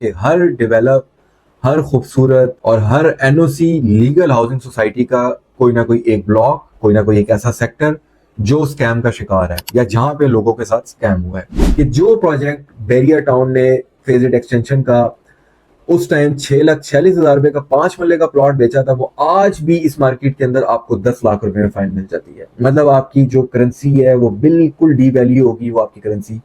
कि हर खूबसूरत और हर एनओसी लीगल हाउसिंग सोसाइटी का कोई ना कोई एक ब्लॉक, कोई ना कोई एक ऐसा सेक्टर जो स्कैम का शिकार है या जहां पे लोगों के साथ स्कैम हुआ है। कि जो प्रोजेक्ट बैरियर टाउन ने फेजेड एक्सटेंशन का उस टाइम 6,46,000 रुपए का 5 मरले का प्लॉट बेचा था, वो आज भी इस मार्केट के अंदर आपको 10 लाख रुपए में फाइन मिल जाती है। मतलब आपकी जो करेंसी है वो बिल्कुल डी वैल्यू होगी, वो आपकी करेंसी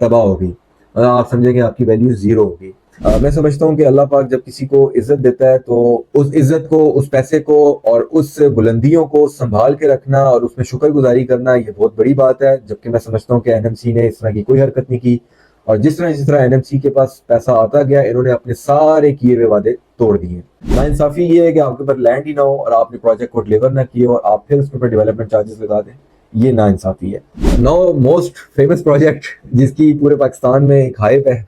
तबाह होगी, मतलब आप समझेंगे आपकी वैल्यू जीरो होगी। मैं समझता हूँ कि अल्लाह पाक जब किसी को इज्जत देता है तो उस इज्जत को, उस पैसे को और उस बुलंदियों को संभाल के रखना और उसमें शुक्रगुजारी करना ये बहुत बड़ी बात है। जबकि मैं समझता हूँ कि एनएमसी ने इस तरह की कोई हरकत नहीं की और जिस तरह एनएमसी के पास पैसा आता गया, इन्होंने अपने सारे किए हुए वादे तोड़ दिए। नाइंसाफी ये है कि आपके पास लैंड ही ना हो और आपने प्रोजेक्ट को डिलीवर ना किए और आप फिर उसके ऊपर डेवलपमेंट चार्जेस लगा दें, ये नाइंसाफी है। नाउ मोस्ट फेमस प्रोजेक्ट जिसकी पूरे पाकिस्तान में एक हाइप है,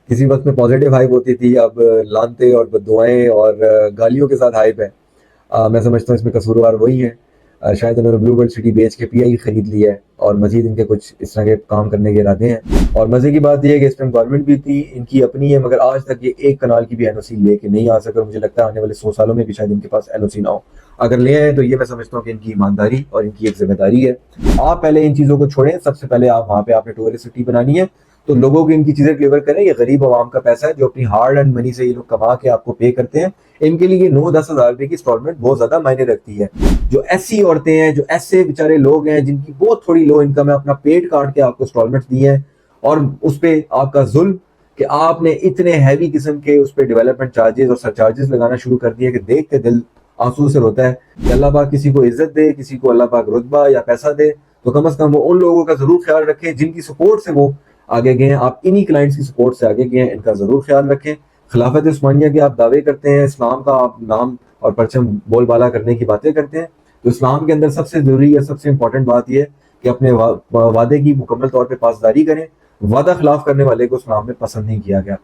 किसी वक्त में पॉजिटिव हाइप होती थी, अब लानते और बद्दुआएं और गालियों के साथ हाइप है। मैं समझता हूँ इसमें कसूरवार वही है। शायद उन्होंने ब्लू वर्ल्ड सिटी बेच के पीआई खरीद लिया है और मजीद इनके कुछ इस तरह के काम करने के इरादे हैं। और मजे की बात यह है कि इस टाइम गवर्नमेंट भी थी, इनकी अपनी है, मगर आज तक ये एक कनाल की भी एनओसी लेके नहीं आ सका। मुझे लगता है आने वाले 100 सालों में भी शायद इनके पास एनओसी ना हो। अगर ले आए तो ये मैं समझता हूँ कि इनकी ईमानदारी और इनकी एक जिम्मेदारी है। आप पहले इन चीजों को छोड़ें, सबसे पहले आप वहां पे आपने टूरिस्ट सिटी बनानी है तो लोगों को इनकी चीजें डिलीवर करें। ये गरीब आवाम का पैसा है जो अपनी हार्ड एंड मनी से ये लोग कमा के आपको पे करते हैं। इनके लिए 9-10 हजार रुपए की इंस्टॉलमेंट बहुत ज्यादा मायने रखती है। जो ऐसी औरतें हैं, जो ऐसे बेचारे लोग हैं जिनकी बहुत थोड़ी लो इनकम है, अपना पेट काट के आपको इंस्टॉलमेंट दी है और उस पर आपका जुल्म कि आपने इतने हैवी किस्म के उस पर डेवलपमेंट चार्जेस और सरचार्जेस लगाना शुरू कर दिए कि देख के दिल आंसू से रोता है। कि अल्लाह पाक किसी को इज्जत दे, किसी को अल्लाह पाक रुतबा या पैसा दे, तो कम से कम वो उन लोगों का जरूर ख्याल रखें जिनकी सपोर्ट से वो आगे गए हैं। आप इन्हीं क्लाइंट्स की सपोर्ट से आगे गए हैं, इनका जरूर ख्याल रखें। खिलाफत उस्मानिया के आप दावे करते हैं, इस्लाम का आप नाम और परचम बोलबाला करने की बातें करते हैं, तो इस्लाम के अंदर सबसे जरूरी या सबसे इंपॉर्टेंट बात यह है कि अपने वादे की मुकम्मल तौर पर पासदारी करें। वादा खिलाफ करने वाले को इस्लाम में पसंद नहीं किया गया।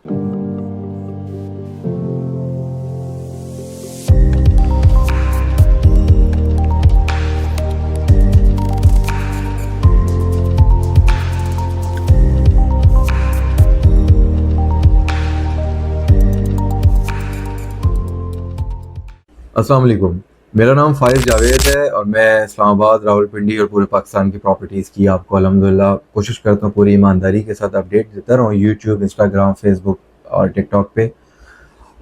अस्सलाम वालेकुम, मेरा नाम फारिस जावेद है और मैं इस्लामाबाद, रावलपिंडी और पूरे पाकिस्तान की प्रॉपर्टीज़ की आपको अल्हम्दुलिल्लाह कोशिश करता हूँ पूरी ईमानदारी के साथ अपडेट देता रहूँ यूट्यूब, इंस्टाग्राम, फेसबुक और टिकटॉक पे।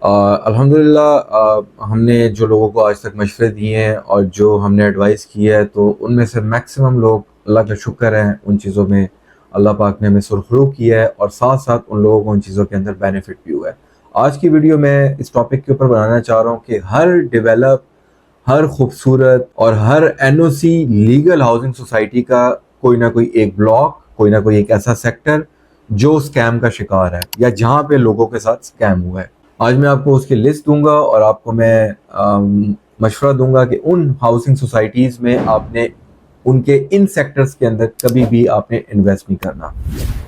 अल्हम्दुलिल्लाह हमने जो लोगों को आज तक मशवरे दिए हैं और जो हमने एडवाइस की है तो उनमें से मैक्सिमम लोग, अल्लाह का शुक्र है, उन चीज़ों में अल्लाह पाक ने हमें सुरखरू किया है और साथ साथ उन लोगों को उन चीज़ों के अंदर बेनिफिट भी हुआ है। आज की वीडियो मैं इस टॉपिक के ऊपर बनाना चाह रहा हूँ कि हर खूबसूरत और हर एनओसी लीगल हाउसिंग सोसाइटी का कोई ना कोई एक ब्लॉक, कोई ना कोई एक ऐसा सेक्टर जो स्कैम का शिकार है या जहां पे लोगों के साथ स्कैम हुआ है। आज मैं आपको उसकी लिस्ट दूंगा और आपको मैं मशवरा दूंगा कि उन हाउसिंग सोसाइटीज में आपने उनके इन सेक्टर्स के अंदर कभी भी आपने इन्वेस्ट नहीं करना।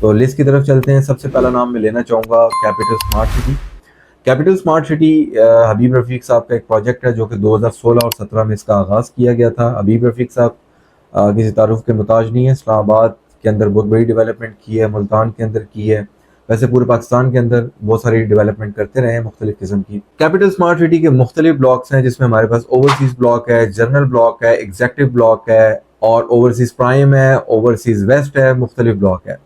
तो लिस्ट की तरफ चलते हैं। सबसे पहला नाम मैं लेना चाहूँगा capital smart city. Capital smart city Habib Rafiq साहब का एक प्रोजेक्ट है जो कि 2016 और 17 में इसका आगाज़ किया गया था। हबीब रफ़ीक साहब किसी तारुफ के मुताज नहीं है। इस्लामाबाद के अंदर बहुत बड़ी डेवलपमेंट की है, मुल्तान के अंदर की है, वैसे पूरे पाकिस्तान के अंदर बहुत सारी डेवलपमेंट करते रहे हैं मुख्तलिफ किस्म की। कैपिटल स्मार्ट सिटी के मुख्तलिफ ब्लॉक्स हैं जिसमें हमारे पास ओवरसीज ब्लॉक है, जनरल ब्लॉक है, एग्जेक्टिव ब्लॉक है और ओवरसीज प्राइम है, ओवरसीज वेस्ट है, मुख्तलिफ ब्लॉक है।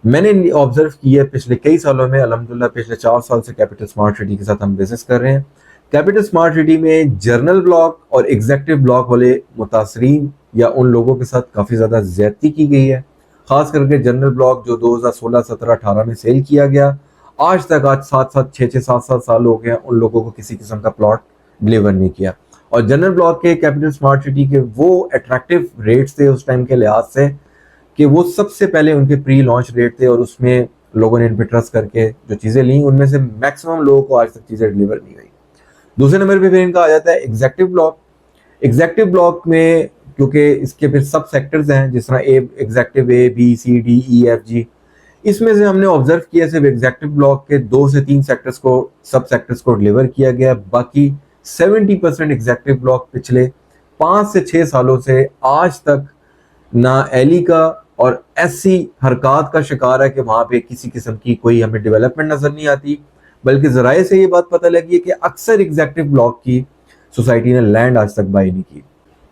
मैंने ऑब्जर्व किया है पिछले कई सालों में, अल्हम्दुलिल्लाह पिछले 4 साल से कैपिटल स्मार्ट सिटी के साथ हम बिजनेस कर रहे हैं। कैपिटल स्मार्ट सिटी में जर्नल ब्लॉक और एग्जेक्टिव ब्लॉक वाले मुतासरीन या उन लोगों के साथ काफ़ी ज़्यादा ज्यादती की गई है। खास करके जनरल ब्लॉक जो 2016, 17, 18 में सेल किया गया, आज तक 6-7 साल हो गए हैं उन लोगों को किसी किस्म का प्लॉट डिलीवर नहीं किया। और जनरल ब्लॉक के कैपिटल स्मार्ट सिटी के वो अट्रैक्टिव रेट्स थे उस टाइम के लिहाज से कि वो सबसे पहले उनके प्री लॉन्च रेट थे और उसमें लोगों ने इन पर ट्रस्ट करके जो चीज़ें ली उनमें से मैक्सिमम लोगों को आज तक चीज़ें डिलीवर नहीं हुई। दूसरे नंबर पे फिर इनका आ जाता है एग्जेक्टिव ब्लॉक। एग्जेक्टिव ब्लॉक में क्योंकि इसके फिर सब सेक्टर्स हैं, जिस तरह executive A, B, C, D, E, F, G, इसमें से हमने ऑब्जर्व किया सिर्फ एग्जेक्टिव ब्लॉक के 2 से 3 सेक्टर्स को, सब सेक्टर्स को डिलीवर किया गया। बाकी 70% एग्जेक्टिव ब्लॉक पिछले 5 से 6 सालों से आज तक ना एली का और ऐसी हरकत का शिकार है कि वहां पे किसी किस्म की कोई हमें डेवलपमेंट नजर नहीं आती, बल्कि जराए से ये बात पता लगी है कि अक्सर एग्जेक्टिव ब्लॉक की सोसाइटी ने लैंड आज तक बाई नहीं की।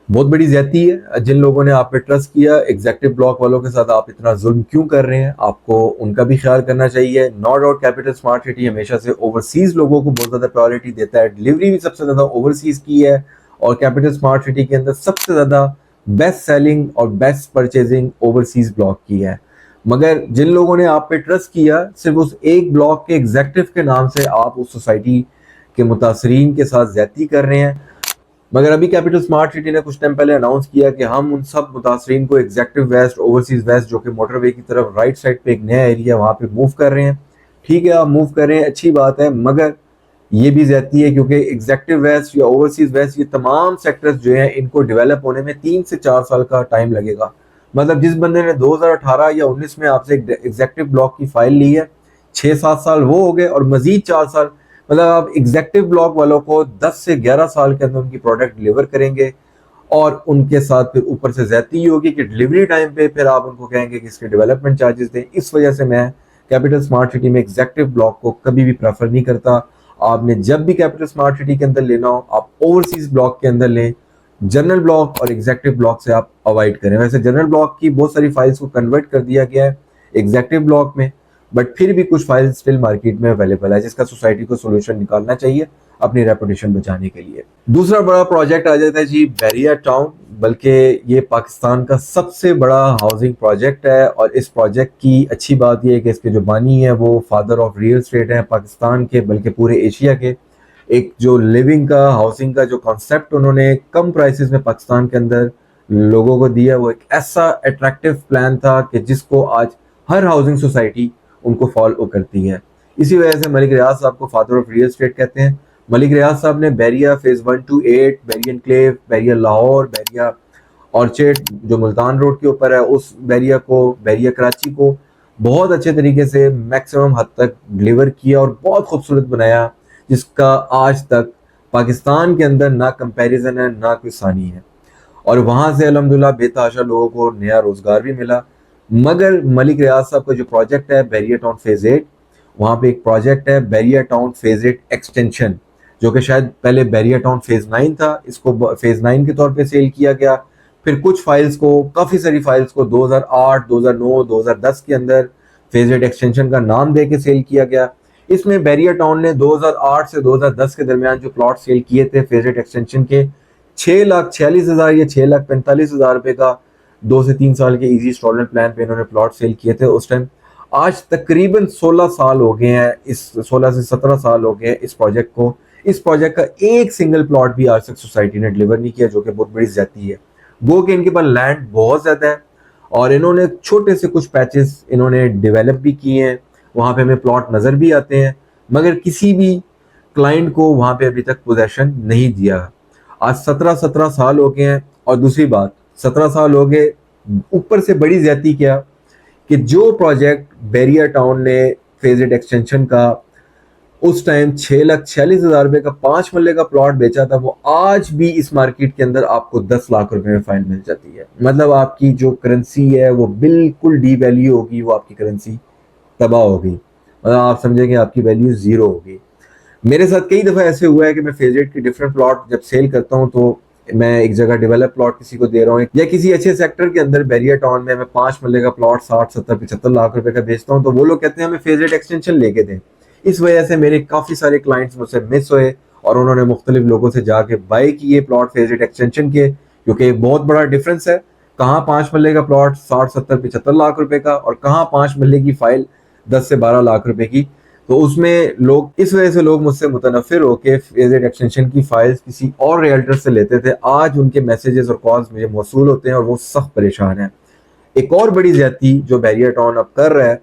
बहुत बड़ी ज्यादती है। जिन लोगों ने आप पे ट्रस्ट किया, एग्जेक्टिव ब्लॉक वालों के साथ आप इतना जुल्म क्यों कर रहे हैं? आपको उनका भी ख्याल करना चाहिए। No doubt capital smart city हमेशा से ओवरसीज लोगों को बहुत ज्यादा प्रायोरिटी देता है, डिलीवरी भी सबसे ज्यादा ओवरसीज की है, और कैपिटल स्मार्ट सिटी के अंदर सबसे ज्यादा बेस्ट सेलिंग और बेस्ट परचेजिंग ओवरसीज ब्लॉक की है। मगर जिन लोगों ने आप पे ट्रस्ट किया, सिर्फ उस एक ब्लॉक के एग्जेक्टिव के नाम से आप उस सोसाइटी के मुतासरीन के साथ ज्यादती कर रहे हैं। मगर अभी कैपिटल स्मार्ट सिटी ने कुछ टाइम पहले अनाउंस किया कि हम उन सब मुतासरीन को एग्जेक्टिव वेस्ट, ओवरसीज वेस्ट, जो कि मोटरवे की तरफ राइट साइड पे एक नया एरिया वहां पे मूव कर रहे हैं। ठीक है, आप मूव कर रहे हैं, अच्छी बात है, मगर ये भी ज्यादती है क्योंकि एग्जेक्टिव वेस्ट या ओवरसीज वेस्ट ये तमाम सेक्टर्स जो हैं इनको डेवलप होने में 3 से 4 साल का टाइम लगेगा। मतलब जिस बंदे ने 2018 या 19 में आपसे एग्जेक्टिव ब्लॉक की फाइल ली है, 6-7 साल वो हो गए और मजीद 4 साल, मतलब आप एग्जेक्टिव ब्लॉक वालों को 10 से 11 साल के अंदर उनकी प्रोडक्ट डिलीवर करेंगे, और उनके साथ फिर ऊपर से ज्यादती ही होगी कि डिलीवरी टाइम पे फिर आप उनको कहेंगे कि इसके डेवलपमेंट चार्जेस दें। इस वजह से मैं कैपिटल स्मार्ट सिटी में एग्जेक्टिव ब्लॉक को कभी भी प्रेफर नहीं करता। आपने जब भी कैपिटल स्मार्ट सिटी के अंदर लेना हो, आप ओवरसीज ब्लॉक के अंदर लें। जनरल ब्लॉक और एग्जेक्टिव ब्लॉक से आप अवॉइड करें। वैसे जनरल ब्लॉक की बहुत सारी फाइल्स को कन्वर्ट कर दिया गया है एग्जेक्टिव ब्लॉक में, बट फिर भी कुछ फाइल स्टिल मार्केट में अवेलेबल है, जिसका सोसाइटी को सोल्यूशन निकालना चाहिए अपनी रेपुटेशन बचाने के लिए। दूसरा बड़ा प्रोजेक्ट आ जाता है जी बैरिया टाउन, बल्कि ये पाकिस्तान का सबसे बड़ा हाउसिंग प्रोजेक्ट है। और इस प्रोजेक्ट की अच्छी बात यह है कि इसके जो बानी है वो फादर ऑफ रियल एस्टेट हैं पाकिस्तान के, बल्कि पूरे एशिया के। एक जो लिविंग का, हाउसिंग का जो कॉन्सेप्ट उन्होंने कम प्राइसेस में पाकिस्तान के अंदर लोगों को दिया, वो एक ऐसा अट्रैक्टिव प्लान था कि जिसको आज हर हाउसिंग सोसाइटी उनको फॉलो करती है। इसी वजह से मलिक रियाज साहब को फादर ऑफ रियल एस्टेट कहते हैं। मलिक रियाज साहब ने Bahria phase 1 to 8, Bahria enclave, Bahria Lahore, Bahria orchard जो मुल्तान रोड के ऊपर है, उस बैरिया को, बैरिया कराची को बहुत अच्छे तरीके से मैक्सिमम हद तक डिलीवर किया और बहुत खूबसूरत बनाया, जिसका आज तक पाकिस्तान के अंदर ना कंपैरिजन है ना कोई सानी है। और वहां से अल्हम्दुलिल्लाह बेतहाशा लोगों को नया रोजगार भी मिला। मगर मलिक रियाज साहब का जो प्रोजेक्ट है बैरिया टाउन फेज 8, वहां पे एक प्रोजेक्ट है बैरिया टाउन फेज 8 एक्सटेंशन, जो कि शायद पहले बैरिया टाउन फेज 9 था, इसको फेज 9 के तौर पे सेल किया गया। फिर कुछ फाइल्स को, काफी सारी फाइल्स को 2008, 2009, 2010 के अंदर फेज 8 एक्सटेंशन का नाम दे के सेल किया गया। इसमें बैरिया टाउन ने 2008 से 2010 के दरमियान जो प्लॉट सेल किए थे फेज 8 एक्सटेंशन के, 6,46,000 या 6,45,000 रुपए का 2 से 3 साल के इजी इंस्टॉलमेंट प्लान पे इन्होंने प्लॉट सेल किए थे उस टाइम। आज तकरीबन 16 साल हो गए हैं, इस 16 से 17 साल हो गए हैं इस प्रोजेक्ट को। इस प्रोजेक्ट का एक सिंगल प्लॉट भी आज तक सोसाइटी ने डिलीवर नहीं किया, जो कि बहुत बड़ी ज्यादती है। गो कि इनके पास लैंड बहुत ज्यादा है और इन्होंने छोटे से कुछ पैचेस इन्होंने डेवलप भी किए हैं, वहां पे हमें प्लॉट नजर भी आते हैं, मगर किसी भी क्लाइंट को वहां पे अभी तक पोजेशन नहीं दिया। आज 17 साल हो गए हैं। और दूसरी बात, 17 साल हो गए, ऊपर से बड़ी ज्यादती क्या कि जो प्रोजेक्ट बैरिया टाउन ने फेज 8 एक्सटेंशन का उस टाइम 6,46,000 रुपए का 5 मरले का प्लॉट बेचा था, वो आज भी इस मार्केट के अंदर आपको 10 लाख रुपए में फाइल मिल जाती है। मतलब आपकी जो करेंसी है वो बिल्कुल डी वैल्यू होगी, वो आपकी करेंसी तबाह हो गई, मतलब आप समझेंगे आपकी वैल्यू जीरो होगी। मेरे साथ कई दफ़ा ऐसे हुआ है कि मैं फेज 8 की डिफरेंट प्लॉट जब सेल करता हूँ तो मैं एक जगह डेवलप प्लॉट किसी को दे रहा हूँ या किसी अच्छे सेक्टर के अंदर बैरिया टाउन में मैं 5 मरले का प्लॉट 60-70-75 लाख रुपए का बेचता हूँ, तो वो लोग कहते हैं हमें फेज 8 एक्सटेंशन लेके दें। इस वजह से मेरे काफ़ी सारे क्लाइंट्स मुझसे मिस हुए और उन्होंने मुख्तलिफ लोगों से जाके बाय किए प्लॉट फेज 8 एक्सटेंशन के, क्योंकि एक बहुत बड़ा डिफरेंस है कहाँ 5 मरले का प्लॉट 60-70-75 लाख रुपए का और कहाँ 5 मरले की फाइल 10 से 12 लाख रुपए की। तो उसमें लोग, इस वजह से लोग मुझसे मुतनफिर होकर फेज 8 एक्सटेंशन की फाइल्स किसी और रियल्टर से लेते थे। आज उनके मैसेजेस और कॉल्स मुझे मौसूल होते हैं और वो सख्त परेशान है। एक और बड़ी ज्यादती जो बैरिया टाउन अब कर रहा है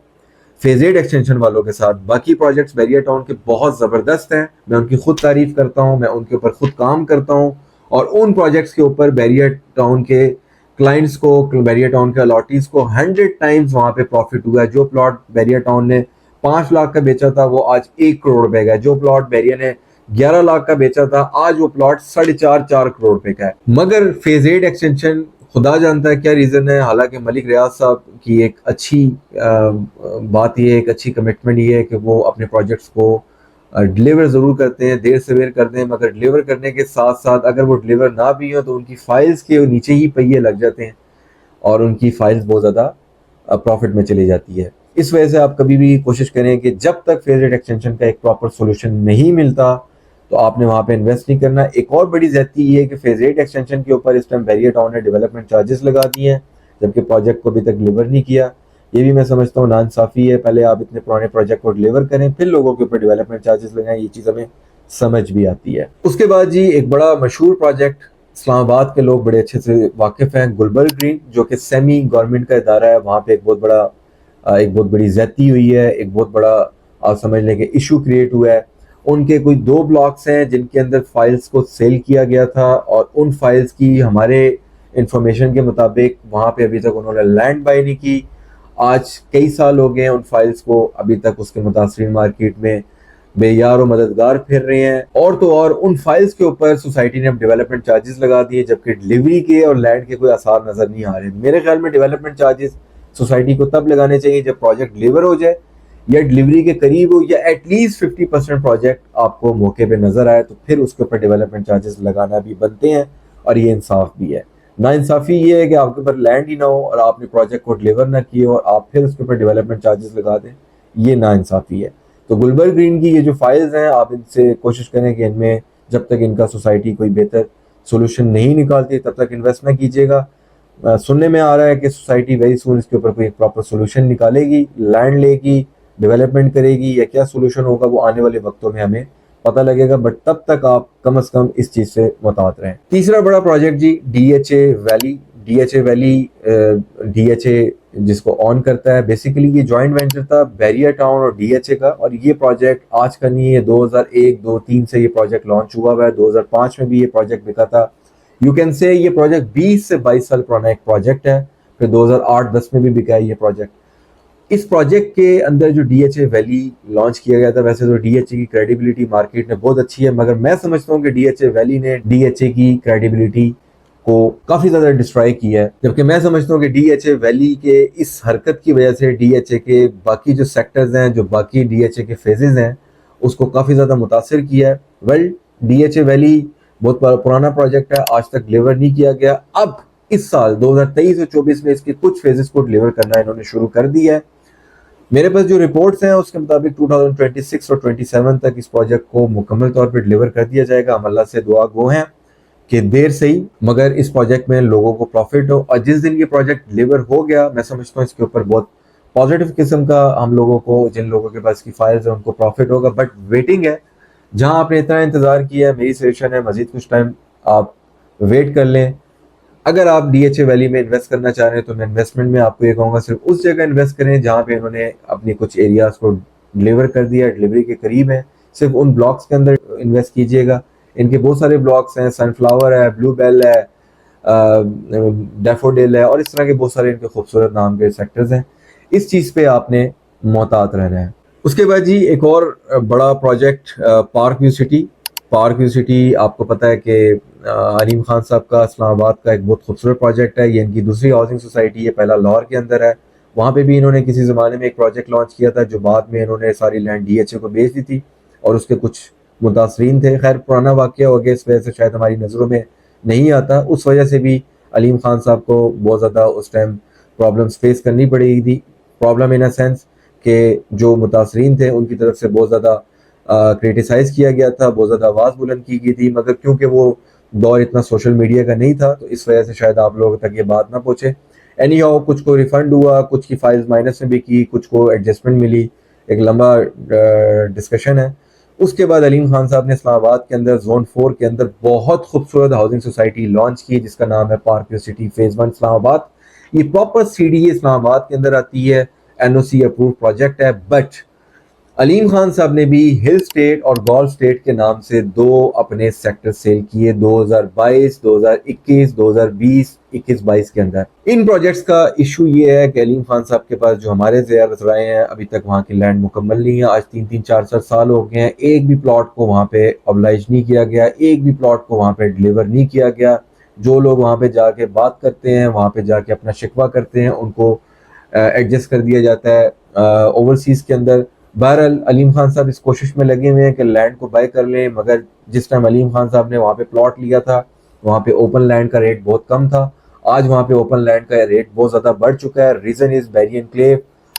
फेज 8 एक्सटेंशन वालों के साथ, बाकी प्रोजेक्ट्स बैरिया टाउन के बहुत ज़बरदस्त हैं, मैं उनकी खुद तारीफ करता हूँ, मैं उनके ऊपर खुद काम करता हूँ और उन प्रोजेक्ट्स के ऊपर बैरिया टाउन के क्लाइंट्स को, बैरिया टाउन के अलॉटीज को 100 टाइम्स वहाँ पे प्रॉफिट हुआ है। जो प्लॉट बैरिया टाउन ने 5 लाख का बेचा था वो आज 1 करोड़ रुपए का है, जो प्लॉट बैरिया ने 11 लाख का बेचा था आज वो प्लॉट 4.5 करोड़ रुपए का है। मगर फेज 8 एक्सटेंशन खुदा जानता है क्या रीज़न है। हालांकि मलिक रियाज साहब की एक अच्छी बात ये, एक अच्छी कमिटमेंट ये है कि वो अपने प्रोजेक्ट्स को डिलीवर ज़रूर करते हैं, देर सवेर करते हैं, मगर डिलीवर करने के साथ साथ अगर वो डिलीवर ना भी हो तो उनकी फाइल्स के नीचे ही पहिए लग जाते हैं और उनकी फाइल्स बहुत ज़्यादा प्रॉफिट में चली जाती है। इस वजह से आप कभी भी कोशिश करें कि जब तक फेज रेट एक्सटेंशन का एक प्रॉपर सोल्यूशन नहीं मिलता तो आपने वहाँ पे इन्वेस्ट नहीं करना। एक और बड़ी ज़्यादती ये है कि फेज रेट एक्सटेंशन के ऊपर इस टाइम बैरियर टाउन ने डेवलपमेंट चार्जेस लगा दिए हैं, जबकि प्रोजेक्ट को अभी तक डिलीवर नहीं किया। ये भी मैं समझता हूँ नाइंसाफ़ी है। पहले आप इतने पुराने प्रोजेक्ट को डिलीवर करें, फिर लोगों के ऊपर डेवलपमेंट चार्जेस लगाएं। ये चीज़ हमें समझ भी आती है। उसके बाद जी एक बड़ा मशहूर प्रोजेक्ट इस्लामाबाद के लोग बड़े अच्छे से वाकिफ़ हैं, गुलबर्ग ग्रीन, जो कि सेमी गवर्नमेंट का इदारा है। वहाँ पे एक बहुत बड़ी ज़्यादती हुई है, एक बहुत बड़ा आप समझ लें कि इशू क्रिएट हुआ है। उनके कोई 2 ब्लॉक्स हैं जिनके अंदर फाइल्स को सेल किया गया था और उन फाइल्स की हमारे इंफॉर्मेशन के मुताबिक वहाँ पे अभी तक उन्होंने लैंड बाय नहीं की। आज कई साल हो गए हैं उन फाइल्स को, अभी तक उसके मुतासरीन मार्केट में बेयार और मददगार फिर रहे हैं। और तो और उन फाइल्स के ऊपर सोसाइटी ने अब डेवलपमेंट चार्जेस लगा दिए, जबकि डिलीवरी के और लैंड के कोई आसार नजर नहीं आ रहे। मेरे ख्याल में डेवलपमेंट चार्जेस सोसाइटी को तब लगाने चाहिए जब प्रोजेक्ट डिलीवर हो जाए या डिलीवरी के करीब हो, या एटलीस्ट 50% प्रोजेक्ट आपको मौके पे नजर आए, तो फिर उसके ऊपर डेवलपमेंट चार्जेस लगाना भी बनते हैं और ये इंसाफ भी है। नाइंसाफ़ी ये है कि आपके ऊपर लैंड ही ना हो और आपने प्रोजेक्ट को डिलीवर ना किए और आप फिर उसके ऊपर डेवलपमेंट चार्जेस लगा दें, ये नाइंसाफ़ी है। तो गुलबर्ग ग्रीन की ये जो फाइल्स हैं, आप इनसे कोशिश करें कि इनमें जब तक इनका सोसाइटी कोई बेहतर सोल्यूशन नहीं निकालती तब तक इन्वेस्ट ना कीजिएगा। सुनने में आ रहा है कि सोसाइटी वेरी सून इसके ऊपर कोई एक प्रॉपर सोल्यूशन निकालेगी, लैंड लेगी, डेवलपमेंट करेगी, या क्या सोल्यूशन होगा वो आने वाले वक्तों में हमें पता लगेगा। बट तब तक आप कम से कम इस चीज़ से मुताबिक रहें। तीसरा बड़ा प्रोजेक्ट जी डीएचए वैली। डीएचए जिसको ऑन करता है, बेसिकली ये जॉइंट वेंचर था बैरियर टाउन और डीएचए का, और ये प्रोजेक्ट आज का नहीं है, 2001-2003 से ये प्रोजेक्ट लॉन्च हुआ है। 2005 में भी ये प्रोजेक्ट बिका था। यू कैन से ये प्रोजेक्ट 20 से 22 साल पुराना एक प्रोजेक्ट है। फिर 2008-10 में भी बिका है ये प्रोजेक्ट। इस प्रोजेक्ट के अंदर जो डीएचए वैली लॉन्च किया गया था, वैसे तो डीएचए की क्रेडिबिलिटी मार्केट में बहुत अच्छी है, मगर मैं समझता हूँ कि डीएचए वैली ने डीएचए की क्रेडिबिलिटी को काफी ज्यादा डिस्ट्रॉय किया है। जबकि मैं समझता हूँ कि डीएचए वैली के इस हरकत की वजह से डीएचए के बाकी जो सेक्टर्स हैं, जो बाकी डीएचए के फेजेस हैं, उसको काफी ज्यादा मुतासिर किया है। वेल, डीएचए वैली बहुत पुराना प्रोजेक्ट है, आज तक डिलीवर नहीं किया गया। अब इस साल 2023 और 24 में इसके कुछ फेजेस को डिलीवर करना इन्होंने शुरू कर दिया है। मेरे पास जो रिपोर्ट्स हैं उसके मुताबिक 2026 और 27 तक इस प्रोजेक्ट को मुकम्मल तौर पर डिलीवर कर दिया जाएगा। हम अल्लाह से दुआ गो हैं कि देर से ही मगर इस प्रोजेक्ट में लोगों को प्रॉफिट हो, और जिस दिन ये प्रोजेक्ट डिलीवर हो गया, मैं समझता हूँ इसके ऊपर बहुत पॉजिटिव किस्म का हम लोगों को, जिन लोगों के पास की फाइल्स है, उनको प्रॉफिट होगा। बट वेटिंग है, जहां आपने इतना इंतजार किया है, मेरी सजेशन है मजीद कुछ टाइम आप वेट कर लें। अगर आप डीएचए वैली में इन्वेस्ट करना चाह रहे हैं तो मैं इन्वेस्टमेंट में आपको ये कहूँगा सिर्फ उस जगह इन्वेस्ट करें जहाँ पे इन्होंने अपनी कुछ एरियाज को डिलीवर कर दिया, डिलीवरी के करीब है। सिर्फ उन ब्लॉक्स के अंदर इन्वेस्ट कीजिएगा। इनके बहुत सारे ब्लॉक्स हैं, सनफ्लावर है, ब्लू बेल है, डेफोडिल है, और इस तरह के बहुत सारे इनके खूबसूरत नाम के सेक्टर्स हैं। इस चीज़ पे आपने मोहतात रहना है। उसके बाद जी एक और बड़ा project park view city. Park view city आपको पता है कि अलीम खान साहब का इस्लामाबाद का एक बहुत खूबसूरत प्रोजेक्ट है। ये इनकी दूसरी हाउसिंग सोसाइटी है, पहला लाहौर के अंदर है। वहाँ पे भी इन्होंने किसी ज़माने में एक प्रोजेक्ट लॉन्च किया था, जो बाद में इन्होंने सारी लैंड डीएचए को बेच दी थी और उसके कुछ मुतासरीन थे। खैर पुराना वाक़या हो गया, इस वजह से शायद हमारी नज़रों में नहीं आता। उस वजह से भी अलीम खान साहब को बहुत ज़्यादा उस टाइम प्रॉब्लम्स फेस करनी पड़ी थी। प्रॉब्लम इन अ सेंस कि जो मुतासरीन थे उनकी तरफ से बहुत ज़्यादा क्रिटिसाइज़ किया गया था, बहुत ज़्यादा आवाज़ बुलंद की गई थी, मगर क्योंकि वो दौर इतना सोशल मीडिया का नहीं था तो इस वजह से शायद आप लोगों तक ये बात ना पहुँचे। एनी हाउ, कुछ को रिफंड हुआ, कुछ की फाइल्स माइनस में भी की, कुछ को एडजस्टमेंट मिली, एक लंबा डिस्कशन है। उसके बाद अलीम खान साहब ने इस्लामाबाद के अंदर जोन 4 के अंदर बहुत खूबसूरत हाउसिंग सोसाइटी लॉन्च की, जिसका नाम है park view city phase 1 Islamabad. ये प्रॉपर सीडी इस्लामाबाद के अंदर आती है, एनओसी अप्रूव प्रोजेक्ट है। बट अलीम खान साहब ने भी हिल स्टेट और गोल्फ स्टेट के नाम से 2 अपने सेक्टर सेल किए 2022, 2021, 2020, 21-22 के अंदर। इन प्रोजेक्ट्स का इशू ये है कि अलीम खान साहब के पास जो हमारे ज़ियारत राय हैं, अभी तक वहाँ की लैंड मुकम्मल नहीं है। आज 3-3, 4-4 साल हो गए हैं, एक भी प्लॉट को वहाँ पे ऑबलाइज नहीं किया गया, एक भी प्लॉट को वहाँ पे डिलीवर नहीं किया गया। जो लोग वहाँ पे जाके बात करते हैं, वहाँ पे जाके अपना शिकवा करते हैं, उनको एडजस्ट कर दिया जाता है। ओवरसीज़ के अंदर बहरहाल अलीम खान साहब इस कोशिश में लगे हुए हैं कि लैंड को बाय कर लें, मगर जिस टाइम अलीम खान साहब ने वहाँ पे प्लॉट लिया था वहाँ पे ओपन लैंड का रेट बहुत कम था। आज वहाँ पे ओपन लैंड का रेट बहुत ज़्यादा बढ़ चुका है। Reason is Bahria enclave,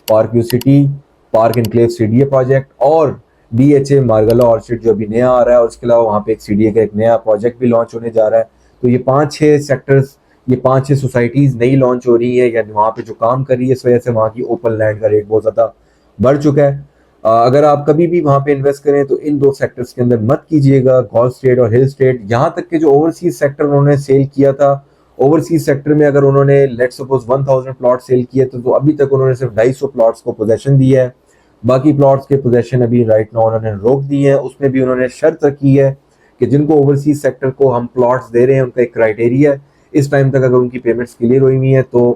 park view city, park enclave CDA project और डीएचए मार्गला ऑर्चिड जो अभी नया आ रहा है, और उसके अलावा वहाँ पे एक सीडीए का एक नया प्रोजेक्ट भी लॉन्च होने जा रहा है। तो ये 5-6 सेक्टर्स, ये 5-6 सोसाइटीज़ नई लॉन्च हो रही है या वहाँ पे जो काम कर रही है, इस वजह से वहाँ की ओपन लैंड का रेट बहुत ज़्यादा बढ़ चुका है। अगर आप कभी भी वहाँ पे इन्वेस्ट करें तो इन दो सेक्टर्स के अंदर मत कीजिएगा, गोल्फ स्टेट और हिल स्टेट। यहाँ तक कि जो ओवरसीज सेक्टर उन्होंने सेल किया था, ओवरसीज सेक्टर में अगर उन्होंने लेट्स सपोज 1000 प्लॉट सेल किए तो अभी तक उन्होंने सिर्फ 250 प्लॉट्स को पोजेशन दिया है। बाकी प्लॉट्स के पोजेशन अभी राइट नाउ उन्होंने रोक दिए हैं। उसमें भी उन्होंने शर्त रखी है कि जिनको ओवरसीज सेक्टर को हम प्लॉट्स दे रहे हैं उनका एक क्राइटेरिया है, इस टाइम तक अगर उनकी पेमेंट्स क्लियर हुई हुई है तो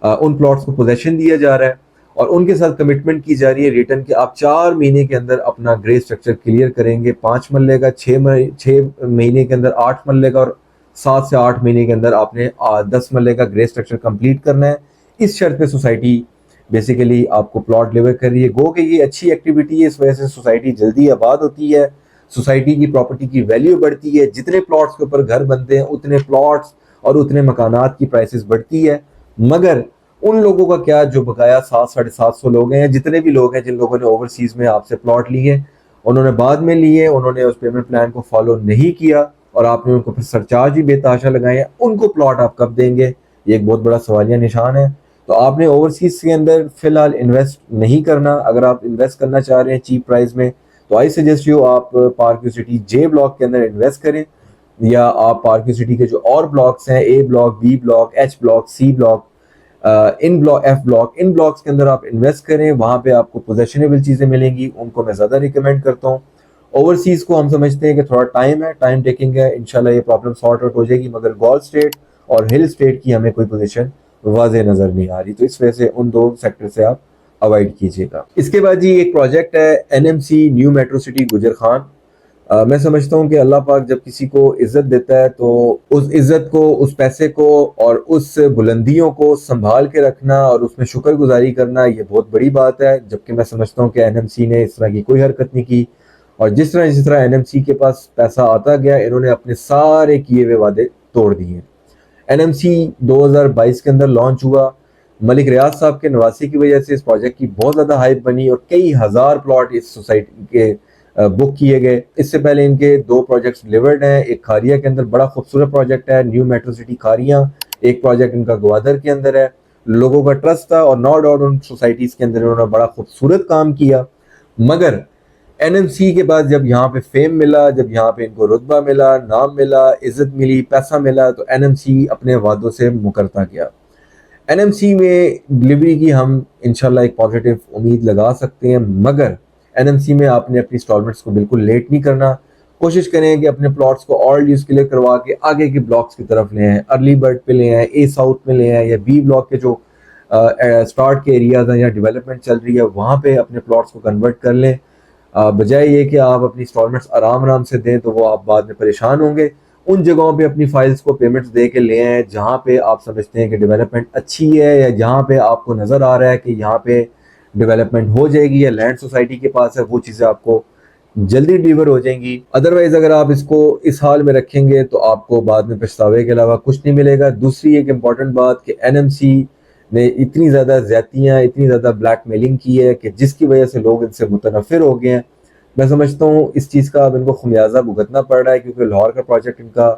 उन प्लॉट्स को पोजेशन दिया जा रहा है, और उनके साथ कमिटमेंट की जा रही है रिटर्न कि आप 4 महीने के अंदर अपना ग्रे स्ट्रक्चर क्लियर करेंगे। 5 मरले का, 6 महीने के अंदर 8 मरले का, और 7 से 8 महीने के अंदर आपने 10 मरले का ग्रे स्ट्रक्चर कंप्लीट करना है। इस शर्त पे सोसाइटी बेसिकली आपको प्लॉट डिलीवर कर रही है। गो कि ये अच्छी एक्टिविटी है, इस वजह से सोसाइटी जल्दी आबाद होती है, सोसाइटी की प्रॉपर्टी की वैल्यू बढ़ती है। जितने प्लॉट्स के ऊपर घर बनते हैं उतने प्लॉट्स और उतने मकानात की प्राइसेस बढ़ती है। मगर उन लोगों का क्या जो बकाया 700-750 लोग हैं, जितने भी लोग हैं जिन लोगों ने ओवरसीज में आपसे प्लॉट लिए, उन्होंने बाद में लिए, उन्होंने उस पेमेंट प्लान को फॉलो नहीं किया और आपने उनको फिर सरचार्ज भी बेतहाशा लगाए हैं, उनको प्लॉट आप कब देंगे, ये एक बहुत बड़ा सवालिया निशान है। तो आपने ओवरसीज के अंदर फिलहाल इन्वेस्ट नहीं करना। अगर आप इन्वेस्ट करना चाह रहे हैं चीप प्राइस में तो आई सजेस्ट यू आप पार्क व्यू सिटी जे ब्लॉक के अंदर इन्वेस्ट करें, या आप पार्क व्यू सिटी के जो और ब्लॉक्स हैं, A block, B block, H block, C block, इन ब्लॉक, एफ ब्लॉक, इन ब्लॉक्स के अंदर आप इन्वेस्ट करें। वहां पे आपको पोजेशनेबल चीजें मिलेंगी, उनको मैं ज्यादा रिकमेंड करता हूँ। ओवरसीज को हम समझते हैं कि थोड़ा टाइम है, टाइम टेकिंग है, इंशाल्लाह ये प्रॉब्लम सॉर्ट आउट हो जाएगी, मगर गोल्फ स्टेट और हिल स्टेट की हमें कोई पोजीशन वाजे नजर नहीं आ रही, तो इस वजह से उन दो सेक्टर से आप अवॉइड कीजिएगा। इसके बाद जी एक प्रोजेक्ट है एनएमसी न्यू मेट्रो सिटी गुजर खान। मैं समझता हूँ कि अल्लाह पाक जब किसी को इज्जत देता है तो उस इज्जत को, उस पैसे को और उस बुलंदियों को संभाल के रखना और उसमें शुक्रगुजारी करना, ये बहुत बड़ी बात है। जबकि मैं समझता हूँ कि एनएमसी ने इस तरह की कोई हरकत नहीं की, और जिस तरह एनएमसी के पास पैसा आता गया, इन्होंने अपने सारे किए हुए वादे तोड़ दिए। एनएमसी 2022 के अंदर लॉन्च हुआ। मलिक रियाज साहब के नवासी की वजह से इस प्रोजेक्ट की बहुत ज़्यादा हाइप बनी और कई हज़ार प्लॉट इस सोसाइटी के बुक किए गए। इससे पहले इनके 2 प्रोजेक्ट्स डिलीवर्ड हैं। एक खारिया के अंदर बड़ा खूबसूरत प्रोजेक्ट है न्यू मेट्रो सिटी खारिया, एक प्रोजेक्ट इनका ग्वादर के अंदर है। लोगों का ट्रस्ट था और नो डाउट उन सोसाइटीज़ के अंदर इन्होंने बड़ा खूबसूरत काम किया। मगर एनएमसी के बाद जब यहाँ पे फेम मिला, जब यहाँ पे इनको रुतबा मिला, नाम मिला, इज्जत मिली, पैसा मिला, तो एनएमसी अपने वादों से मुकरता गया। एनएमसी में डिलीवरी की हम इंशाल्लाह एक पॉजिटिव उम्मीद लगा सकते हैं, मगर एनएमसी में आपने अपनी इंस्टॉलमेंट्स को बिल्कुल लेट नहीं करना। कोशिश करें कि अपने प्लॉट्स को और ड्यूज क्लियर करवा के आगे के ब्लॉक्स की तरफ ले आएँ, अर्ली बर्ड पे ले आएँ, ए साउथ में ले आएँ, या बी ब्लॉक के जो स्टार्ट के एरियाज हैं या डेवलपमेंट चल रही है वहाँ पे अपने प्लॉट्स को कन्वर्ट कर लें। बजाय ये कि आप अपनी इंस्टॉलमेंट्स आराम आराम से दें तो वो आप बाद में परेशान होंगे। उन जगहों पे अपनी फाइल्स को पेमेंट्स दे के ले आएँ जहाँ पे आप समझते हैं कि डेवलपमेंट अच्छी है, या जहाँ पे आपको नज़र आ रहा है कि यहाँ पे डेवलपमेंट हो जाएगी या लैंड सोसाइटी के पास है, वो चीज़ें आपको जल्दी डिलीवर हो जाएंगी। अदरवाइज अगर आप इसको इस हाल में रखेंगे तो आपको बाद में पछतावे के अलावा कुछ नहीं मिलेगा। दूसरी एक इम्पॉर्टेंट बात कि एनएमसी ने इतनी ज़्यादा ज़्यादतियाँ, इतनी ज़्यादा ब्लैकमेलिंग की है कि जिसकी वजह से लोग इनसे मुतनफ़िर हो गए हैं। मैं समझता हूँ इस चीज़ का अब इनको खुमियाजा भुगतना पड़ रहा है, क्योंकि लाहौर का प्रोजेक्ट इनका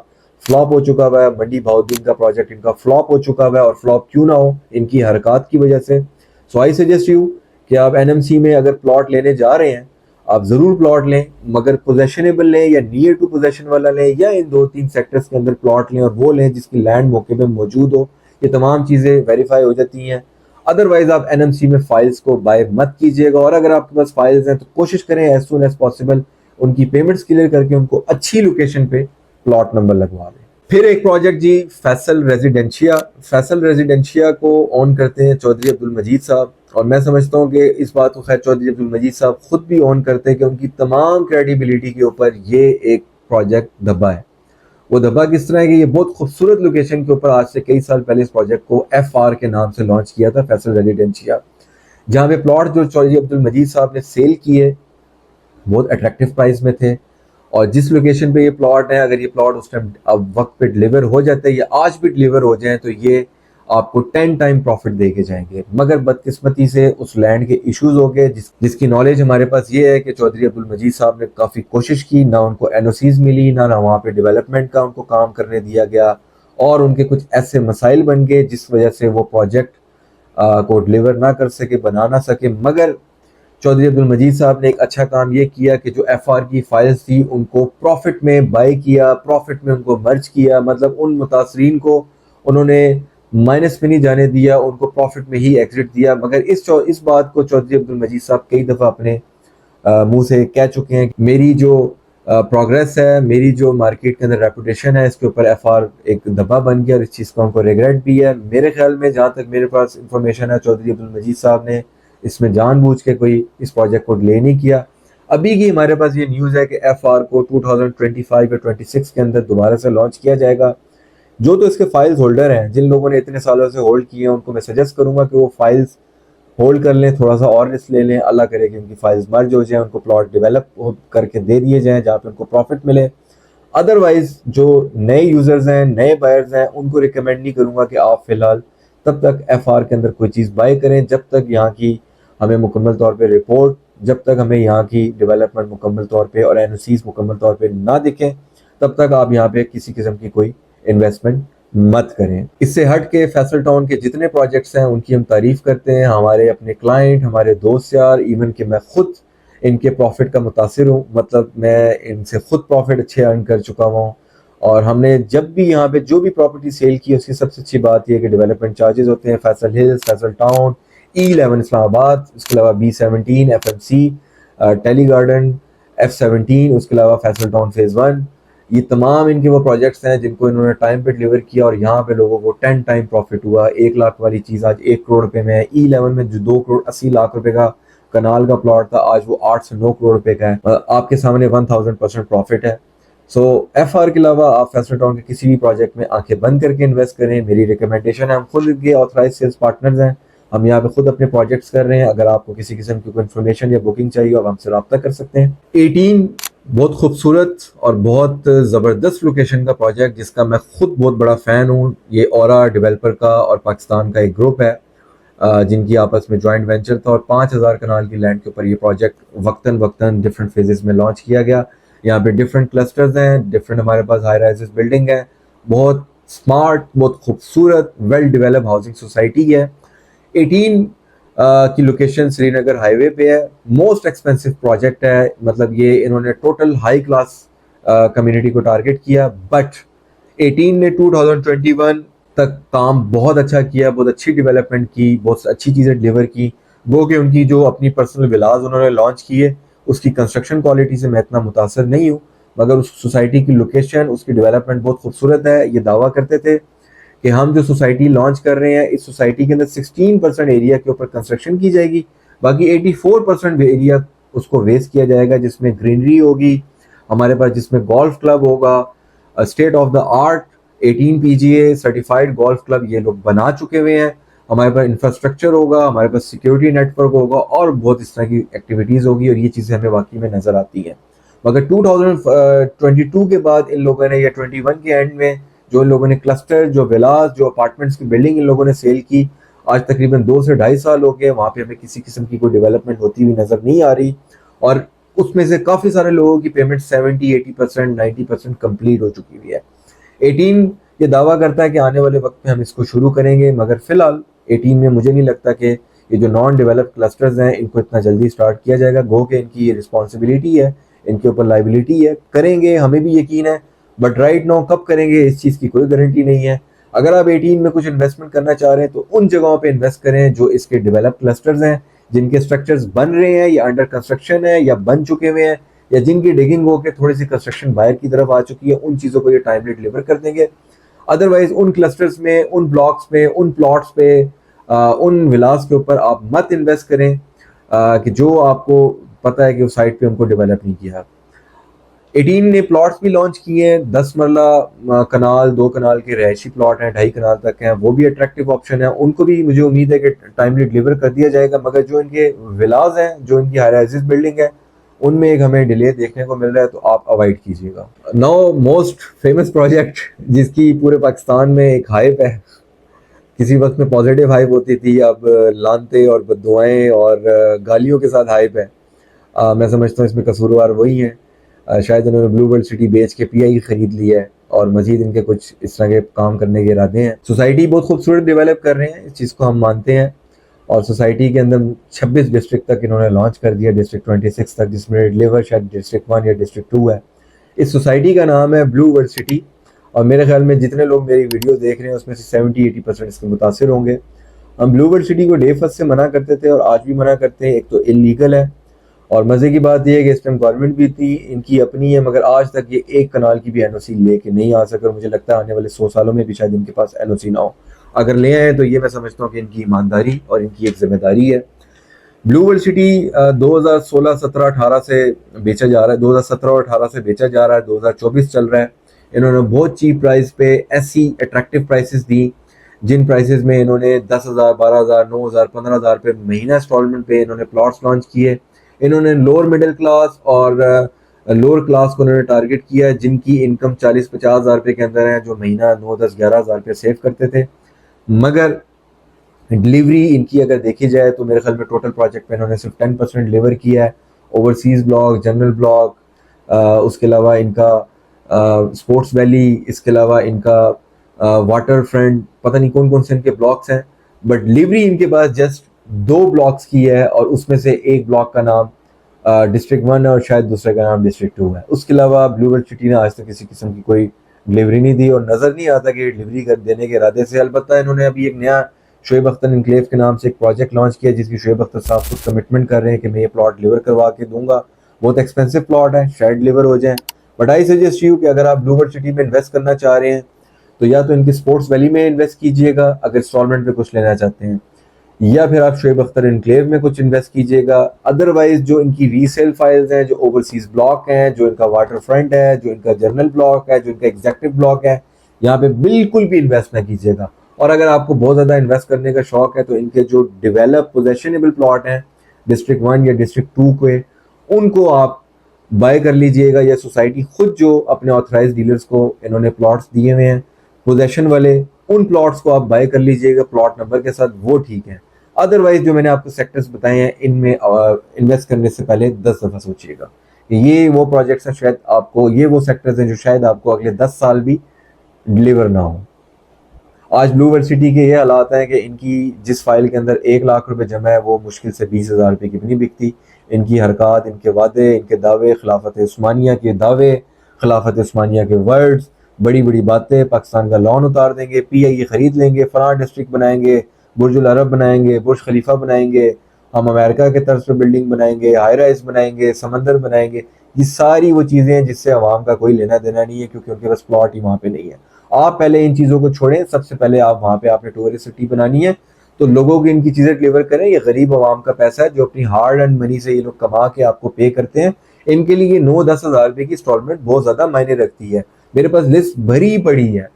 फ्लॉप हो चुका हुआ है, मंडी बहाउद्दीन का प्रोजेक्ट इनका फ्लॉप हो चुका हुआ है, और फ्लॉप क्यों ना हो, इनकी हरकत की वजह से। सो आई सजेस्ट यू कि आप एनएमसी में अगर प्लॉट लेने जा रहे हैं आप ज़रूर प्लॉट लें, मगर पोजेशनेबल लें या नियर टू पोजेशन वाला लें, या इन 2-3 सेक्टर्स के अंदर प्लॉट लें और वो लें जिसकी लैंड मौके पे मौजूद हो। ये तमाम चीज़ें वेरीफाई हो जाती हैं। अदरवाइज आप एनएमसी में फाइल्स को बाय मत कीजिएगा, और अगर आपके पास फाइल्स हैं तो कोशिश करें एज सुन एज पॉसिबल उनकी पेमेंट्स क्लियर करके उनको अच्छी लोकेशन पे प्लॉट नंबर लगवा दें। फिर एक प्रोजेक्ट जी फैसल रेजिडेंशिया। फैसल रेजिडेंशिया को ऑन करते हैं चौधरी अब्दुल मजीद साहब, और मैं समझता हूँ कि इस बात को खैर चौधरी अब्दुल मजीद साहब खुद भी ऑन करते हैं कि उनकी तमाम क्रेडिबिलिटी के ऊपर ये एक प्रोजेक्ट धब्बा है। वो धब्बा किस तरह है कि ये बहुत खूबसूरत लोकेशन के ऊपर आज से कई साल पहले इस प्रोजेक्ट को FR के नाम से लॉन्च किया था, फैसल रेजिडेंशिया। जहाँ पे प्लॉट जो चौधरी अब्दुल मजीद साहब ने सेल किए बहुत अट्रैक्टिव प्राइस में थे, और जिस लोकेशन पे ये प्लॉट है, अगर ये प्लॉट उस टाइम अब वक्त पे डिलीवर हो जाते हैं या आज भी डिलीवर हो जाए तो ये आपको 10 टाइम प्रॉफिट दे के जाएंगे। मगर बदकिस्मती से उस लैंड के इश्यूज हो गए, जिसकी नॉलेज हमारे पास ये है कि चौधरी अब्दुल मजीद साहब ने काफ़ी कोशिश की, ना उनको एनओसीज मिली, ना वहाँ पे डेवलपमेंट का उनको काम करने दिया गया, और उनके कुछ ऐसे मसाइल बन गए जिस वजह से वो प्रोजेक्ट को डिलीवर ना कर सके, बना ना सके। मगर चौधरी अब्दुल मजीद साहब ने एक अच्छा काम ये किया कि जो एफआर की फाइल्स थी उनको प्रॉफिट में बाय किया, प्रॉफिट में उनको मर्ज किया, मतलब उन मुतासरीन को उन्होंने माइनस में नहीं जाने दिया, उनको प्रॉफिट में ही एग्जिट दिया। मगर इस बात को चौधरी अब्दुल मजीद साहब कई दफ़ा अपने मुंह से कह चुके हैं। मेरी जो प्रोग्रेस है, मेरी जो मार्केट के अंदर रेपुटेशन है, इसके ऊपर एफआर एक दबा बन गया और इस चीज़ का उनको रिग्रेट भी है। मेरे ख्याल में जहाँ तक मेरे पास इंफॉर्मेशन है, चौधरी अब्दुल मजीद साहब ने इसमें जानबूझ के कोई इस प्रोजेक्ट को डिले नहीं किया। अभी की हमारे पास ये न्यूज़ है कि एफआर को 2025 या 26 के अंदर दोबारा से लॉन्च किया जाएगा। जो तो इसके फाइल्स होल्डर हैं, जिन लोगों ने इतने सालों से होल्ड किए हैं, उनको मैं सजेस्ट करूंगा कि वो फाइल्स होल्ड कर लें, थोड़ा सा और रिस्क ले लें। अल्लाह करे कि उनकी फाइल्स मर्ज हो जाए, उनको प्लॉट डेवलप करके दे दिए जाएं जहाँ पे उनको प्रॉफिट मिले। अदरवाइज जो नए यूजर्स हैं, नए बायर्स हैं, उनको रिकमेंड नहीं करूंगा कि आप फिलहाल तब तक एफआर के अंदर कोई चीज़ बाय करें जब तक यहाँ की हमें मुकम्मल तौर पे रिपोर्ट, जब तक हमें यहाँ की डेवलपमेंट मुकम्मल तौर पे और एनओसीज मुकम्मल तौर पे ना दिखें, तब तक आप यहाँ पे किसी किस्म की कोई इन्वेस्टमेंट मत करें। इससे हट के फैसल टाउन के जितने प्रोजेक्ट्स हैं उनकी हम तारीफ करते हैं, हमारे अपने क्लाइंट, हमारे दोस्त यार, इवन कि मैं खुद इनके प्रॉफिट का मुतासिर हूँ, मतलब मैं इनसे खुद प्रॉफिट अच्छे अर्न कर चुका हूँ। और हमने जब भी यहाँ पे जो भी प्रॉपर्टी सेल की, उसकी सबसे अच्छी बात यह है कि डेवलपमेंट चार्जेस होते हैं। Faisal hills, Faisal town, E11 Islamabad, उसके अलावा B17 FMC, tele garden, F17, उसके अलावा फैसल टाउन फेज़ 1, ये तमाम इनके वो प्रोजेक्ट्स हैं जिनको इन्होंने टाइम पे डिलीवर किया और यहाँ पे लोगों को 10 टाइम प्रॉफिट हुआ। 1 लाख वाली चीज़ आज 1 करोड़ रुपए में है। E11 में जो 2 करोड़ 80 लाख रुपए का कनाल का प्लॉट था, आज वो 8 से 9 करोड़ रुपए का है। आपके सामने 1000% प्रॉफिट है। सो एफआर के अलावा आप फैसल टाउन के किसी भी प्रोजेक्ट में आंखें बंद करके इन्वेस्ट करें, मेरी रिकमेंडेशन है। हम खुद के ऑथराइज सेल्स पार्टनर्स हैं, हम यहाँ पे खुद अपने प्रोजेक्ट्स कर रहे हैं। अगर आपको किसी किस्म की कोई इन्फॉर्मेशन या बुकिंग चाहिए, आप हमसे रब्ता कर सकते हैं। 18 बहुत खूबसूरत और बहुत ज़बरदस्त लोकेशन का प्रोजेक्ट, जिसका मैं खुद बहुत बड़ा फ़ैन हूँ। ये औरा डेवलपर का और पाकिस्तान का एक ग्रुप है, जिनकी आपस में जॉइंट वेंचर था, और 5000 कनाल की लैंड के ऊपर ये प्रोजेक्ट वक्तन वक्तन डिफरेंट फेजेस में लॉन्च किया गया। यहाँ पे डिफरेंट क्लस्टर्स हैं, डिफरेंट हमारे पास हाई राइजेस बिल्डिंग है, बहुत स्मार्ट, बहुत खूबसूरत, वेल डेवलप हाउसिंग सोसाइटी है। 18 की लोकेशन श्रीनगर हाईवे पे है। मोस्ट एक्सपेंसिव प्रोजेक्ट है, मतलब ये इन्होंने टोटल हाई क्लास कम्युनिटी को टारगेट किया। बट 18 ने 2021 तक काम बहुत अच्छा किया, बहुत अच्छी डेवलपमेंट की, बहुत अच्छी चीज़ें डिलीवर की। वो कि उनकी जो अपनी पर्सनल विलाज उन्होंने लॉन्च किए, उसकी कंस्ट्रक्शन क्वालिटी से मैं इतना मुतासर नहीं हूँ, मगर उस सोसाइटी की लोकेशन, उसकी डेवलपमेंट बहुत खूबसूरत है। ये दावा करते थे कि हम जो सोसाइटी लॉन्च कर रहे हैं, इस सोसाइटी के अंदर 16% एरिया के ऊपर कंस्ट्रक्शन की जाएगी, बाकी 84% एरिया उसको वेस्ट किया जाएगा, जिसमें ग्रीनरी होगी हमारे पास, जिसमें गोल्फ क्लब होगा, state of the art 18 PGA certified golf club ये लोग बना चुके हुए हैं। हमारे पास इंफ्रास्ट्रक्चर होगा, हमारे पास सिक्योरिटी नेटवर्क होगा, और बहुत इस तरह की एक्टिविटीज़ होगी, और ये चीज़ें हमें वाकई में नज़र आती हैं। मगर 2022 के बाद इन लोगों ने, या 21 के एंड में, जो इन लोगों ने क्लस्टर, जो विलास, जो अपार्टमेंट्स की बिल्डिंग इन लोगों ने सेल की, आज तकरीबन 2 से 2.5 साल हो गए, वहाँ पे हमें किसी किस्म की कोई डेवलपमेंट होती हुई नज़र नहीं आ रही। और उसमें से काफ़ी सारे लोगों की पेमेंट 70-80% 90% कंप्लीट हो चुकी हुई है। 18 ये दावा करता है कि आने वाले वक्त में हम इसको शुरू करेंगे, मगर फिलहाल 18 में मुझे नहीं लगता कि ये जो नॉन डेवलप क्लस्टर्स हैं इनको इतना जल्दी स्टार्ट किया जाएगा। गो के इनकी ये रिस्पॉन्सिबिलिटी है, इनके ऊपर लाइबिलिटी है, करेंगे, हमें भी यकीन है, बट राइट नाउ कब करेंगे इस चीज़ की कोई गारंटी नहीं है। अगर आप 18 में कुछ इन्वेस्टमेंट करना चाह रहे हैं तो उन जगहों पे इन्वेस्ट करें जो इसके डेवलप क्लस्टर्स हैं, जिनके स्ट्रक्चर्स बन रहे हैं या अंडर कंस्ट्रक्शन है या बन चुके हुए हैं, या जिनकी डिगिंग होकर थोड़ी सी कंस्ट्रक्शन बाहर की तरफ आ चुकी है, उन चीज़ों को ये टाइमली डिलीवर कर देंगे। अदरवाइज उन क्लस्टर्स में, उन ब्लॉक्स में, उन प्लॉट्स पे, उन विलास के ऊपर आप मत इन्वेस्ट करें कि जो आपको पता है कि उस साइट पे उनको डेवलप नहीं किया। 18 ने प्लॉट्स भी लॉन्च किए हैं, 10 मरला कनाल, 2 कनाल के रहायशी प्लॉट हैं, 2.5 कनाल तक हैं, वो भी अट्रैक्टिव ऑप्शन है। उनको भी मुझे उम्मीद है कि टाइमली डिलीवर कर दिया जाएगा। मगर जो इनके विलाज हैं, जो इनकी हाई राइजेस बिल्डिंग है, उनमें एक हमें डिले देखने को मिल रहा है, तो आप अवॉइड कीजिएगा। नाउ मोस्ट फेमस प्रोजेक्ट जिसकी पूरे पाकिस्तान में एक हाइप है, किसी वक्त में पॉजिटिव हाइप होती थी, अब लानते और बद्दुआएं और गालियों के साथ हाइप है। मैं समझता हूँ इसमें कसूरवार वही हैं। शायद उन्होंने ब्लू वर्ल्ड सिटी बेच के पीआई खरीद लिया है और मजीद इनके कुछ इस तरह के काम करने के इरादे हैं। सोसाइटी बहुत खूबसूरत डेवलप कर रहे हैं, इस चीज़ को हम मानते हैं। और सोसाइटी के अंदर 26 डिस्ट्रिक्ट तक इन्होंने लॉन्च कर दिया, डिस्ट्रिक्ट 26 तक, जिसमें डिलीवर शायद डिस्ट्रिक्ट 1 या डिस्ट्रिक्ट 2 है। इस सोसाइटी का नाम है ब्लू वर्ल्ड सिटी। और मेरे ख्याल में जितने लोग मेरी वीडियो देख रहे हैं उसमें से 70-80% इसके मुतासिर होंगे। हम ब्लू वर्ल्ड सिटी को डे फर्स्ट से मना करते थे और आज भी मना करते हैं। एक तो इलीगल है, और मज़े की बात यह है कि इस टाइम गवर्नमेंट भी थी, इनकी अपनी है, मगर आज तक ये एक कनाल की भी एनओसी लेके नहीं आ सके। और मुझे लगता है आने वाले 100 सालों में भी शायद इनके पास एनओसी ना हो। अगर ले आए तो ये मैं समझता हूँ कि इनकी ईमानदारी और इनकी एक जिम्मेदारी है। ब्लू वर्ल्ड सिटी 2016, 17, 18 से बेचा जा रहा है, 2017 और 18 से बेचा जा रहा है, 2024 चल रहा है। इन्होंने बहुत चीप प्राइस पे ऐसी अट्रैक्टिव प्राइसेस दी, जिन प्राइसेस में इन्होंने 10,000, 12,000, 9,000, 15,000 पे महीना इंस्टॉलमेंट पे इन्होंने प्लॉट्स लॉन्च किए। इन्होंने लोअर मिडिल क्लास और लोअर क्लास को इन्होंने टारगेट किया है, जिनकी इनकम 40-50 हज़ार रुपये के अंदर है, जो महीना 9, 10, 11 हज़ार रुपये सेव करते थे। मगर डिलीवरी इनकी अगर देखी जाए तो मेरे ख्याल में टोटल प्रोजेक्ट पे इन्होंने सिर्फ 10% डिलीवर किया है। ओवरसीज़ ब्लॉक, जनरल ब्लॉक, उसके अलावा इनका स्पोर्ट्स वैली, इसके अलावा इनका वाटर फ्रंट, पता नहीं कौन कौन से इनके ब्लॉक्स हैं। बट डिलीवरी इनके पास जस्ट 2 ब्लॉक्स की है, और उसमें से एक ब्लॉक का नाम डिस्ट्रिक्ट 1 है और शायद दूसरे का नाम डिस्ट्रिक्ट 2 है। उसके अलावा ब्लू वर्ल्ड सिटी ने आज तक किसी किस्म की कोई डिलीवरी नहीं दी, और नज़र नहीं आता कि डिलीवरी कर देने के इरादे से। अलबत्ता इन्होंने अभी एक नया शोएब अख्तर इनक्लेव के नाम से एक प्रोजेक्ट लॉन्च किया, जिसकी शोएब अख्तर साहब खुद कमिटमेंट कर रहे हैं कि मैं ये प्लॉट डिलीवर करवा के दूंगा। बहुत एक्सपेंसिव प्लॉट है, शायद डिलीवर हो जाए। बट आई सजेस्ट यू कि अगर आप ब्लू वर्ल्ड सिटी में इन्वेस्ट करना चाह रहे हैं तो या तो इनकी स्पोर्ट्स वैली में इन्वेस्ट कीजिएगा अगर इंस्टॉलमेंट पे कुछ लेना चाहते हैं, या फिर आप शोएब अख्तर इनक्लेव में कुछ इन्वेस्ट कीजिएगा। अदरवाइज जो इनकी रीसेल फाइल्स हैं, जो ओवरसीज ब्लॉक हैं, जो इनका वाटर फ्रंट है, जो इनका जर्नल ब्लॉक है, जो इनका एग्जेक्टिव ब्लॉक है, यहाँ पे बिल्कुल भी इन्वेस्ट ना कीजिएगा। और अगर आपको बहुत ज़्यादा इन्वेस्ट करने का शौक है तो इनके जो डेवलप पोजेशनेबल प्लॉट हैं डिस्ट्रिक्ट 1 या डिस्ट्रिक्ट 2 के, उनको आप बाय कर लीजिएगा, या सोसाइटी खुद जो अपने ऑथराइज डीलर्स को इन्होंने प्लॉट्स दिए हुए हैं पोजेशन वाले, उन प्लॉट्स को आप बाय कर लीजिएगा प्लॉट नंबर के साथ, वो ठीक है। अदरवाइज जो मैंने आपको सेक्टर्स बताए हैं, इनमें इन्वेस्ट करने से पहले 10 दफ़ा सोचिएगा। ये वो प्रोजेक्ट्स हैं, शायद आपको, ये वो सेक्टर्स हैं जो शायद आपको अगले 10 साल भी डिलीवर ना हो। आज ब्लू वर्ल्ड सिटी के ये हालात हैं कि इनकी जिस फाइल के अंदर 1 लाख रुपए जमा है, वो मुश्किल से 20,000 रुपये की भी नहीं बिकती। इनकी हरकत, इनके वादे, इनके दावे, खिलाफत उस्मानिया के दावे, खिलाफत उस्मानिया के वर्ड्स, बड़ी बड़ी बातें, पाकिस्तान का लॉन उतार देंगे, पीआईए खरीद लेंगे, फलां डिस्ट्रिक्ट बनाएंगे, बुर्जुल अरब बनाएंगे, बुर्ज खलीफा बनाएंगे, हम अमेरिका के तर्ज पर बिल्डिंग बनाएंगे, हाई राइज बनाएंगे, समंदर बनाएंगे। ये सारी वो चीज़ें हैं जिससे आवाम का कोई लेना देना नहीं है, क्योंकि उनके पास प्लॉट ही वहाँ पे नहीं है। आप पहले इन चीज़ों को छोड़ें, सबसे पहले आप वहाँ पे आपने टूरिस्ट सिटी बनानी है तो लोगों को इनकी चीज़ें डिलीवर करें। ये गरीब आवाम का पैसा है जो अपनी हार्ड एंड मनी से ये लोग कमा के आपको पे करते हैं। इनके लिए 9-10 हज़ार रुपये की इंस्टॉलमेंट बहुत ज़्यादा मायने रखती है। मेरे पास लिस्ट भरी पड़ी है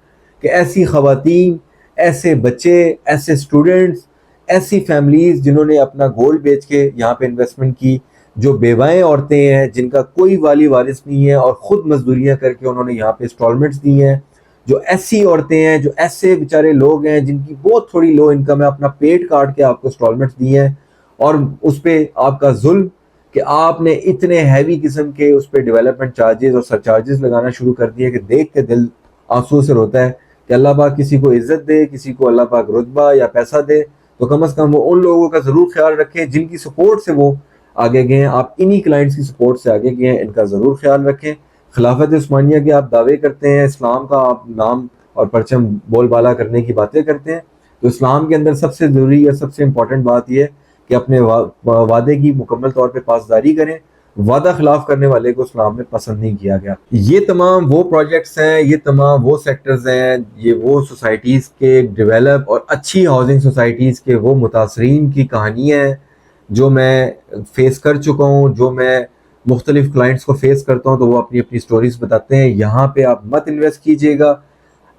कि ऐसी खवातीन, ऐसे बच्चे, ऐसे स्टूडेंट्स, ऐसी फैमिलीज जिन्होंने अपना गोल्ड बेच के यहाँ पे इन्वेस्टमेंट की, जो बेवाएं औरतें हैं जिनका कोई वाली वारिस नहीं है और ख़ुद मजदूरियाँ करके उन्होंने यहाँ पे इंस्टॉलमेंट्स दी हैं, जो ऐसी औरतें हैं, जो ऐसे बेचारे लोग हैं जिनकी बहुत थोड़ी लो इनकम है, अपना पेट काट के आपको इंस्टॉलमेंट्स दिए हैं, और उस पर आपका जुल्म कि आपने इतने हैवी किस्म के उस पर डेवलपमेंट चार्जेस और सरचार्जेस लगाना शुरू कर दिए कि देख के दिल आंसू से रोता है कि अल्लाह पाक किसी को इज्जत दे, किसी को अल्लाह पाक रुतबा या पैसा दे, तो कम से कम वो उन लोगों का ज़रूर ख्याल रखें जिनकी सपोर्ट से वो आगे गए हैं। आप इन्हीं क्लाइंट्स की सपोर्ट से आगे गए हैं, इनका ज़रूर ख्याल रखें। खिलाफत उस्मानिया के आप दावे करते हैं, इस्लाम का आप नाम और परचम बोलबाला करने की बातें करते हैं, तो इस्लाम के अंदर सबसे ज़रूरी या सबसे इम्पॉर्टेंट बात यह है कि अपने वादे की मुकम्मल तौर पे पासदारी करें। वादा खिलाफ करने वाले को इस्लाम में पसंद नहीं किया गया। ये तमाम वो प्रोजेक्ट्स हैं, ये तमाम वो सेक्टर्स हैं, ये वो सोसाइटीज़ के डेवलप और अच्छी हाउसिंग सोसाइटीज़ के वो मुतासरीन की कहानियाँ हैं जो मैं फेस कर चुका हूँ, जो मैं मुख्तलिफ क्लाइंट्स को फेस करता हूँ तो वो अपनी अपनी स्टोरीज बताते हैं। यहाँ पे आप मत इन्वेस्ट कीजिएगा।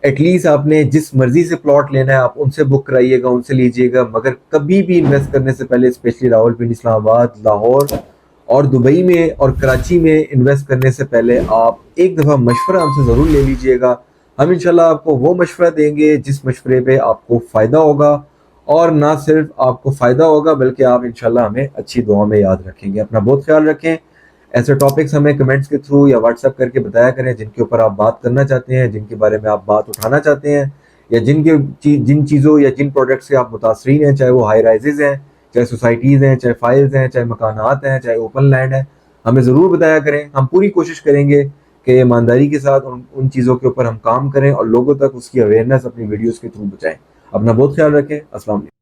एटलीस्ट आपने जिस मर्जी से प्लॉट लेना है आप उनसे बुक कराइएगा, उनसे लीजिएगा, मगर कभी भी इन्वेस्ट करने से पहले, स्पेशली रावलपिंडी, इस्लामाबाद, लाहौर और दुबई में और कराची में इन्वेस्ट करने से पहले आप एक दफ़ा मशवरा हमसे ज़रूर ले लीजिएगा। हम इंशाल्लाह आपको वो मशवरा देंगे जिस मशवरे पे आपको फ़ायदा होगा, और ना सिर्फ आपको फ़ायदा होगा बल्कि आप इंशाल्लाह हमें अच्छी दुआ में याद रखेंगे। अपना बहुत ख्याल रखें। ऐसे टॉपिक्स हमें कमेंट्स के थ्रू या व्हाट्सएप करके बताया करें जिनके ऊपर आप बात करना चाहते हैं, जिनके बारे में आप बात उठाना चाहते हैं, या जिन चीज़ों या जिन प्रोडक्ट से आप मुतासरीन हैं, चाहे वो हाई राइजेज़ हैं, चाहे सोसाइटीज़ हैं, चाहे फाइल्स हैं, चाहे मकानात हैं, चाहे ओपन लैंड है, हमें ज़रूर बताया करें। हम पूरी कोशिश करेंगे कि ईमानदारी के साथ उन चीज़ों के ऊपर हम काम करें और लोगों तक उसकी अवेयरनेस अपनी वीडियोज़ के थ्रू पहुँचाएँ। अपना बहुत ख्याल रखें। अस्सलाम वालेकुम।